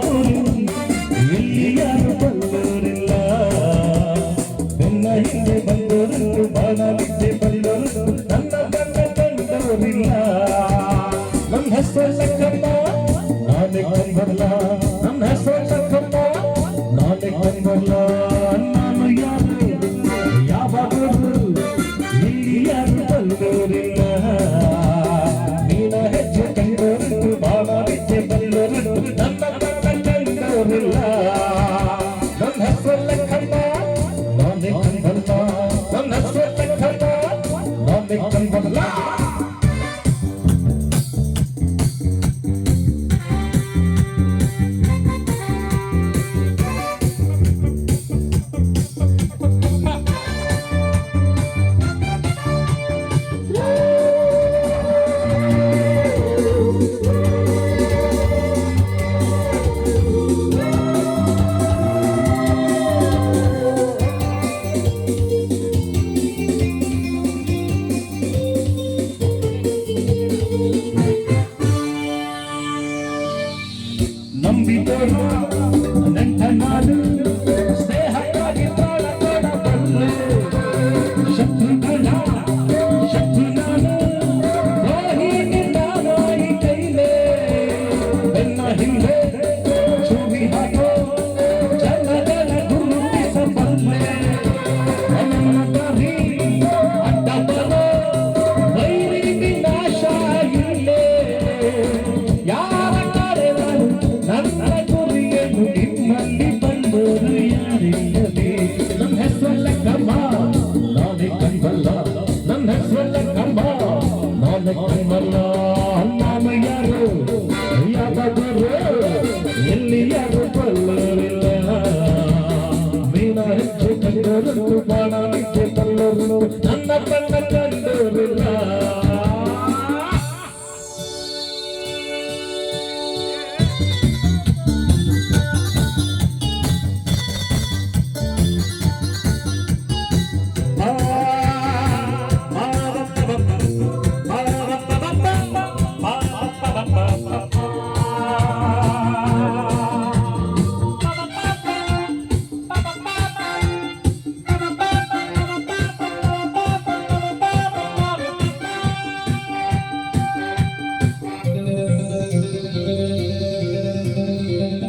ಊರು ಇಲ್ಲಿ ಯಾರು ಬಲ್ಲೋರಿಲ್ಲ ನನ್ನ ಹಿಂದೆ ಬಂದೋರು ಬಾಣಲಿದ್ದೆ ಬಲ್ಲೋರು ನನ್ನ ಬಣ್ಣ ಕಂಡೋರಿಲ್ಲ ನನ್ನ ಹೆಸರು ಲಕ್ಕಮ್ಮ ನಾನೇ ಕಂಬಲ್ಲ ನನ್ನ ಹೆಸರು ಲಕ್ಕಮ್ಮ ನಾನೇ ಕಂಬಲ್ಲ ನಾನು ಯಾರು ಯಾವ ಊರು ಇಲ್ಲಿ ಯಾರು ಬಲ್ಲೋರಿಲ್ಲ ನೀನ ಹೆಜ್ಜೆ ಕಂಡೋರು ಬಾಣಲಿದ್ದೆ ಬಲ್ಲೋರು ನನ್ನ ಬಣ್ಣ ಕಂಡೋರಿಲ್ಲ ನನ್ನ ಹೆಸರು ಲಕ್ಕಮ್ಮ ನಾನೇ ಕಂಬಲ್ಲ ನನ್ನ ಹೆಸರು ಲಕ್ಕಮ್ಮ ನಾನೇ ಕಂಬಲ್ಲ ನಂಬಿದೋರು ನೆಂಟ ನಾಡು ಸ್ನೇಹಕ್ಕಾಗಿ ಪ್ರಾಣ ಕೊಡಬಲ್ಲೆ ಶತ್ರುಗಳ ಶತ್ರು ನಾನು ದ್ರೋಹಿಗೆ ನಾನು ಈ ಕೈಲೇ ಬೆನ್ನ ಹಿಂದೆ ಚೂರಿ ಹಾಕೋ ಜನಗಳ ಗುರುತಿಸಬಲ್ಲೆ ನನ್ನ ದಾರಿ ಅಡ್ಡ ಬರೋ ವೈರಿ ವಿನಾಶ ಇಲ್ಲೇ ಯಾರ ಕಾರ್ಯಗಳು ನನ್ನ ಗುರಿಯನ್ನು ನಿಮ್ಮಲ್ಲಿ ಬಂದೋರು ಯಾರಿಲ್ಲದೆ ನನ್ನ ಹೆಸರು ಲಕ್ಕಮ್ಮ ನಾನೇ ಕಂಬಲ್ಲ ನನ್ನ ಹೆಸರು ಲಕ್ಕಮ್ಮ ನಾನೇ ಕಂಬಲ್ಲ ನಾನು ಯಾರು ಯಾವ ಗುರು ಎಲ್ಲಿ ಯಾರು ಬಲ್ಲೋರಿಲ್ಲ ಮೀನ ಹೆಚ್ಚು ಕಂಡೋರು ಬಾಣ ನಿಚ್ಚೆ ಬಲ್ಲೋರು ನನ್ನ ಬಣ್ಣ ಕಂಡೋರಿಲ್ಲ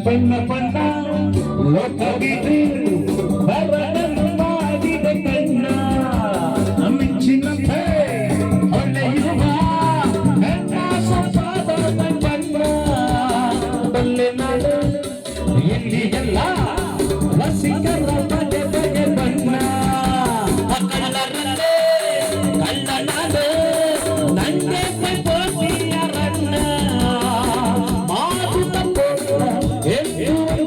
ಬಣ್ಣ ಬಣ್ಣ ಲೋಕವಿದು ಬರದನ್ನು ಮಾಡಿದ ಕಣ್ಣ ಮಿಂಚಿನಂತೆ ಹೊಳೆಯುವ ಕಣ್ಣ ಸಂಪಾದನ ಬಣ್ಣ ಬಲ್ಲೆ ನಾಡು ಎಲ್ಲಿಗೆಲ್ಲ ರಸಿಕರ ಬಗೆ ಬಗೆ ಬಣ್ಣ ಕಳ್ಳರಲ್ಲೇ ಕಳ್ಳ ನಾಡು ನಂಗೆ ಪೋಸಿಯರಣ್ಣ ಮಾತು ತಪ್ಪೋಲ್ಲ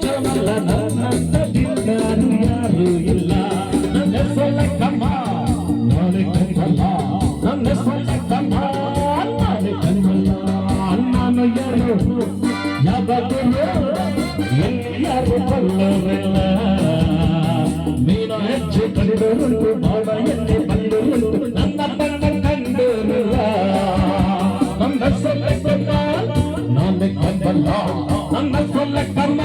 ಜಮಲ್ಲ ನನ್ನ ದಿಲ್ಲಾರು ಯಾರು ಇಲ್ಲ ನನ್ನ ಸೊಲ್ಲಕ್ಕಮ್ಮ ನಾನೇ ಕಂಬಲ್ಲ ನನ್ನ ಸೊಲ್ಲಕ್ಕಮ್ಮ ನಾನೇ ಕಂಬಲ್ಲ ನಾನು ಯಾರು ಯಾವಾಗಲೂ ಯಾರು ಬಲ್ಲೋರಿಲ್ಲ ಮೀನ ಹೆಜ್ಜೆ ಕಂಡೋರುಂಟು ಬಾಣ ಎಲ್ಲಿ ಬಲ್ಲೋರುಂಟು ನನ್ನ ಬಣ್ಣ ಕಂಡೋರಿಲ್ಲ ನನ್ನ ಸೊಲ್ಲಕ್ಕಮ್ಮ ನಾನೇ ಕಂಬಲ್ಲ ನನ್ನ ಸೊಲ್ಲಕ್ಕಮ್ಮ